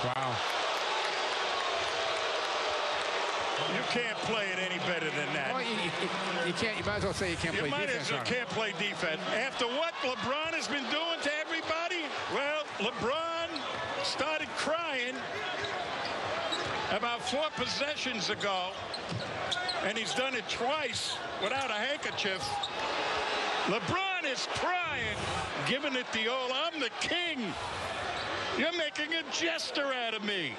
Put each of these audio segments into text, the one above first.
Wow. You can't play it any better than that. Well, you can't. You might as well say you can't play defense. You might as well can't play defense. After what LeBron has been doing to everybody, well, LeBron started crying about 4 possessions ago, and he's done it twice without a handkerchief. LeBron is crying, giving it the old, I'm the king. You're making a jester out of me.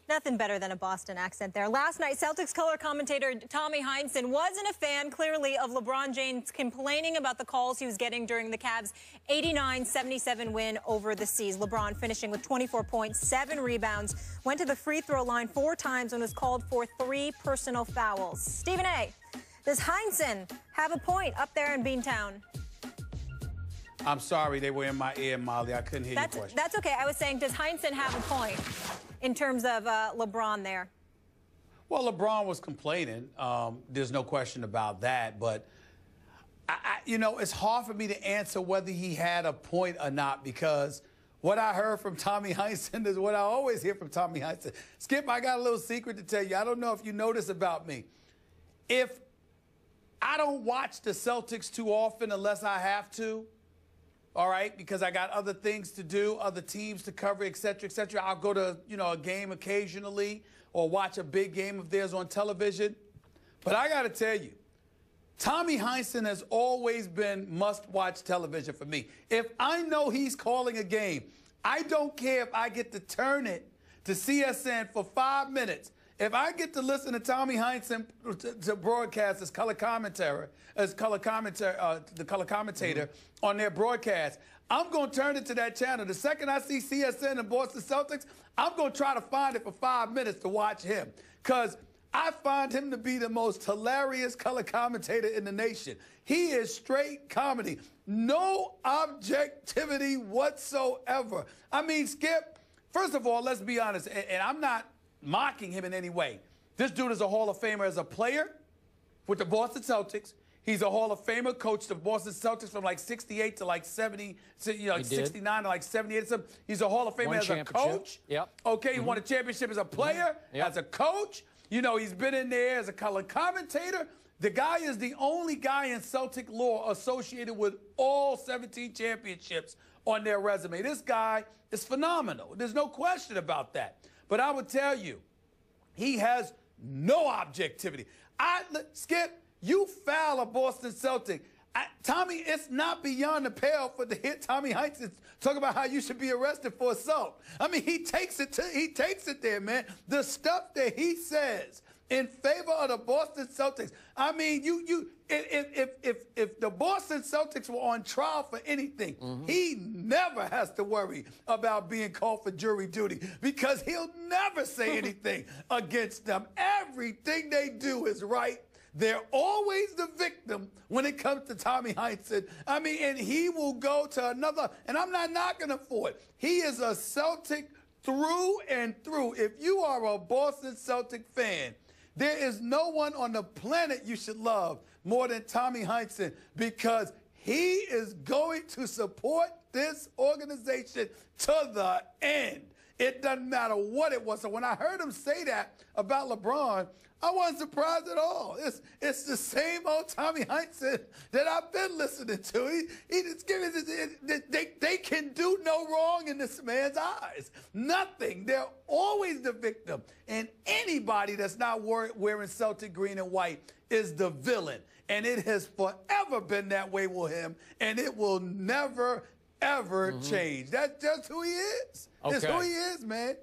Nothing better than a Boston accent there. Last night, Celtics color commentator Tommy Heinsohn wasn't a fan, clearly, of LeBron James complaining about the calls he was getting during the Cavs' 89-77 win over the Seas. LeBron finishing with 24 points, 7 rebounds, went to the free throw line 4 times and was called for 3 personal fouls. Stephen A., does Heinsohn have a point up there in Beantown? I'm sorry, they were in my ear, Molly. I couldn't hear your question. That's okay. I was saying, does Heinsohn have a point in terms of LeBron there? Well, LeBron was complaining. There's no question about that. But, you know, it's hard for me to answer whether he had a point or not, because what I heard from Tommy Heinsohn is what I always hear from Tommy Heinsohn. Skip, I got a little secret to tell you. I don't know if you know this about me. If I don't watch the Celtics too often unless I have to, all right, because I got other things to do, other teams to cover, et cetera, et cetera. I'll go to, you know, a game occasionally or watch a big game of theirs on television. But I got to tell you, Tommy Heinsohn has always been must-watch television for me. If I know he's calling a game, I don't care if I get to turn it to CSN for 5 minutes. If I get to listen to Tommy Heinsohn to broadcast as color commentator, the color commentator on their broadcast, I'm going to turn it to that channel. The second I see CSN and Boston Celtics, I'm going to try to find it for 5 minutes to watch him, because I find him to be the most hilarious color commentator in the nation. He is straight comedy, no objectivity whatsoever. I mean, Skip, first of all, let's be honest, and I'm not mocking him in any way. This dude is a Hall of Famer as a player with the Boston Celtics. He's a Hall of Famer, coached the Boston Celtics from like 68 to like 70, you know, 69 to like 78. He's a Hall of Famer as a coach. Yep. Okay, he won a championship as a player, as a coach. You know, he's been in there as a color commentator. The guy is the only guy in Celtic lore associated with all 17 championships on their resume. This guy is phenomenal. There's no question about that. But I would tell you, he has no objectivity. Skip, you foul a Boston Celtic. Tommy, it's not beyond the pale for the hit Tommy Heinsohn talk about how you should be arrested for assault. I mean, he takes it there, man. The stuff that he says in favor of the Boston Celtics. I mean, if the Boston Celtics were on trial for anything, he never has to worry about being called for jury duty, because he'll never say anything against them. Everything they do is right. They're always the victim when it comes to Tommy Heinsohn. I mean, and he will go to another, and I'm not knocking him for it. He is a Celtic through and through. If you are a Boston Celtic fan, there is no one on the planet you should love more than Tommy Heinsohn, because he is going to support this organization to the end. It doesn't matter what it was. So when I heard him say that about LeBron, I wasn't surprised at all. It's the same old Tommy Heinsohn that I've been listening to. He just giving they can do no wrong in this man's eyes. Nothing. They're always the victim. And anybody that's not wearing Celtic green and white is the villain. And it has forever been that way with him. And it will never, ever change. That's just who he is. That's who he is, man.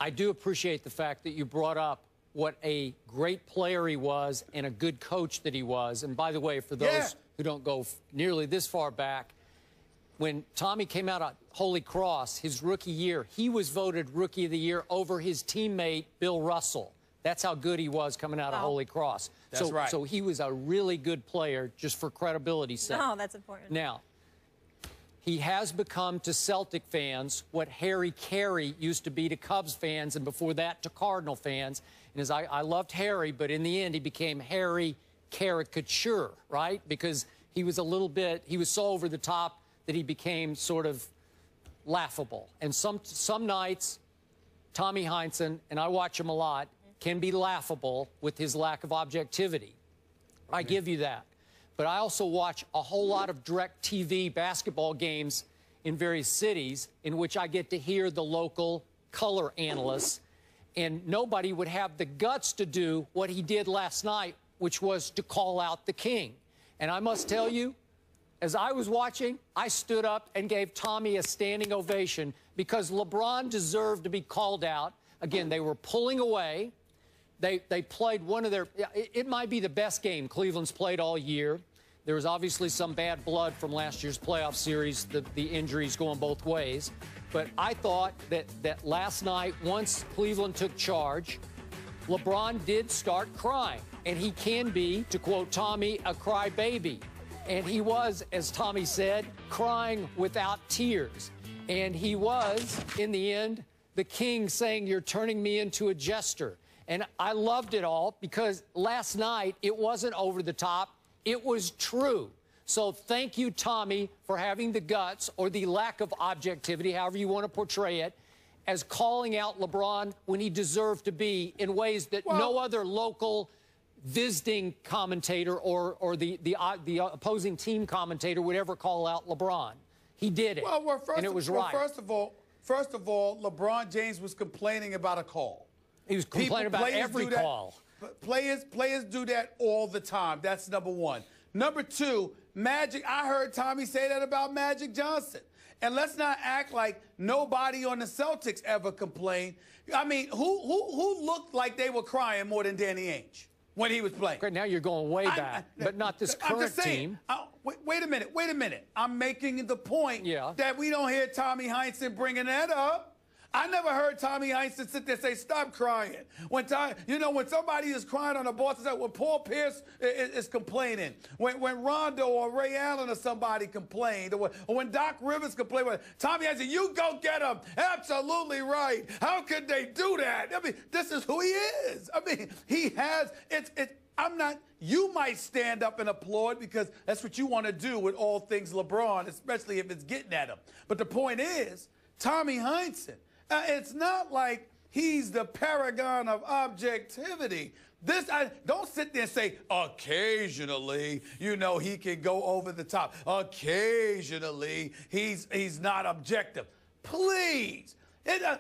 I do appreciate the fact that you brought up what a great player he was and a good coach that he was. And by the way, for those who don't go nearly this far back, when Tommy came out at Holy Cross, his rookie year, he was voted Rookie of the Year over his teammate, Bill Russell. That's how good he was coming out of Holy Cross. That's right. So he was a really good player, just for credibility's sake. Oh, that's important. Now, he has become to Celtic fans what Harry Carey used to be to Cubs fans, and before that to Cardinal fans. And as I loved Harry, but in the end he became Harry Caricature, right? Because he was a little bit, he was so over the top that he became sort of laughable. And some nights, Tommy Heinsohn, and I watch him a lot, can be laughable with his lack of objectivity. I give you that. But I also watch a whole lot of direct TV basketball games in various cities in which I get to hear the local color analysts, and nobody would have the guts to do what he did last night, which was to call out the king. And I must tell you, as I was watching, I stood up and gave Tommy a standing ovation because LeBron deserved to be called out. Again, they were pulling away. They played one of their, it might be the best game Cleveland's played all year. There was obviously some bad blood from last year's playoff series, the injuries going both ways. But I thought that last night, once Cleveland took charge, LeBron did start crying. And he can be, to quote Tommy, a crybaby. And he was, as Tommy said, crying without tears. And he was, in the end, the king saying, "You're turning me into a jester." And I loved it all because last night it wasn't over the top. It was true. So thank you, Tommy, for having the guts or the lack of objectivity, however you want to portray it, as calling out LeBron when he deserved to be in ways that no other local visiting commentator or the opposing team commentator would ever call out LeBron. He did it, and it was right. First of all, LeBron James was complaining about a call. He was complaining about every call. Players do that all the time. That's number one. Number two, Magic. I heard Tommy say that about Magic Johnson. And let's not act like nobody on the Celtics ever complained. I mean, who looked like they were crying more than Danny Ainge when he was playing? Now you're going way back, but not this current team. Wait a minute. I'm making the point that we don't hear Tommy Heinsohn bringing that up. I never heard Tommy Heinsohn sit there and say, "Stop crying." When somebody is crying on a Boston side, when Paul Pierce is complaining, when Rondo or Ray Allen or somebody complained, or when Doc Rivers complained, Tommy Heinsohn, "You go get him." Absolutely right. How could they do that? I mean, this is who he is. I mean, he has, you might stand up and applaud because that's what you want to do with all things LeBron, especially if it's getting at him. But the point is, Tommy Heinsohn, it's not like he's the paragon of objectivity. Don't sit there and say, occasionally, he can go over the top. Occasionally, he's not objective. Please.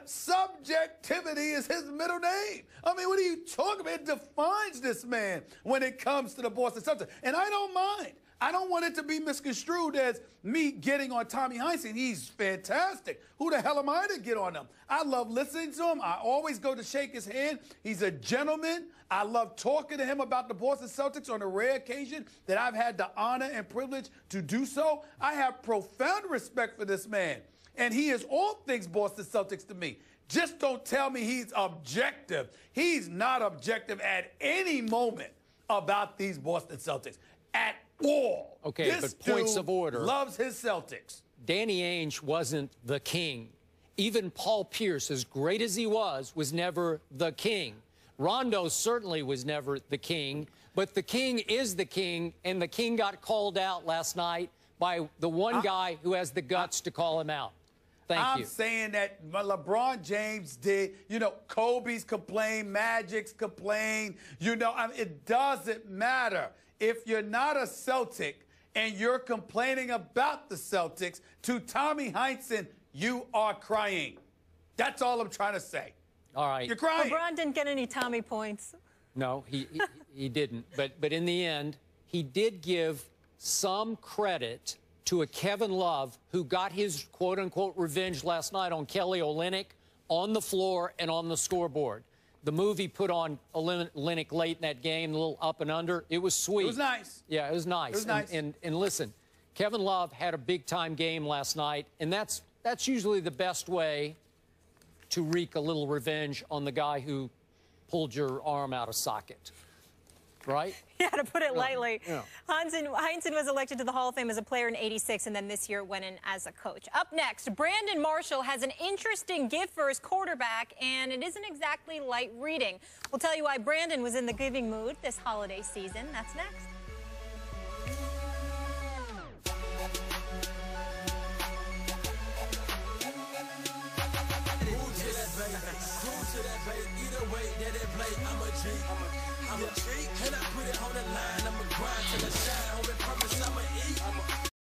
Subjectivity is his middle name. I mean, what are you talking about? It defines this man when it comes to the Boston Celtics. And I don't mind. I don't want it to be misconstrued as me getting on Tommy Heinsohn. He's fantastic. Who the hell am I to get on him? I love listening to him. I always go to shake his hand. He's a gentleman. I love talking to him about the Boston Celtics on a rare occasion that I've had the honor and privilege to do so. I have profound respect for this man. And he is all things Boston Celtics to me. Just don't tell me he's objective. He's not objective at any moment about these Boston Celtics. At all. Okay, this but points of order. Loves his Celtics. Danny Ainge wasn't the king. Even Paul Pierce, as great as he was never the king. Rondo certainly was never the king, but the king is the king, and the king got called out last night by the one guy who has the guts to call him out. Thank you. I'm saying that LeBron James did. Kobe's complained, Magic's complained. It doesn't matter. If you're not a Celtic and you're complaining about the Celtics, to Tommy Heinsohn, you are crying. That's all I'm trying to say. All right. You're crying. LeBron didn't get any Tommy points. No, he didn't. But in the end, he did give some credit to a Kevin Love who got his quote-unquote revenge last night on Kelly Olynyk on the floor and on the scoreboard. The movie put on Olynyk late in that game, a little up and under. It was sweet. It was nice. Yeah, it was nice. It was nice. And listen, Kevin Love had a big-time game last night, and that's usually the best way to wreak a little revenge on the guy who pulled your arm out of socket. Right? Yeah, to put it lightly. Yeah. Heinsohn was elected to the Hall of Fame as a player in '86, and then this year went in as a coach. Up next, Brandon Marshall has an interesting gift for his quarterback, and it isn't exactly light reading. We'll tell you why Brandon was in the giving mood this holiday season. That's next. Cruise to that bait, either way that it play. I'm a G. I'm a G. And I put it on the line. I'm a grind till I shine. Homie, promise I'm a E.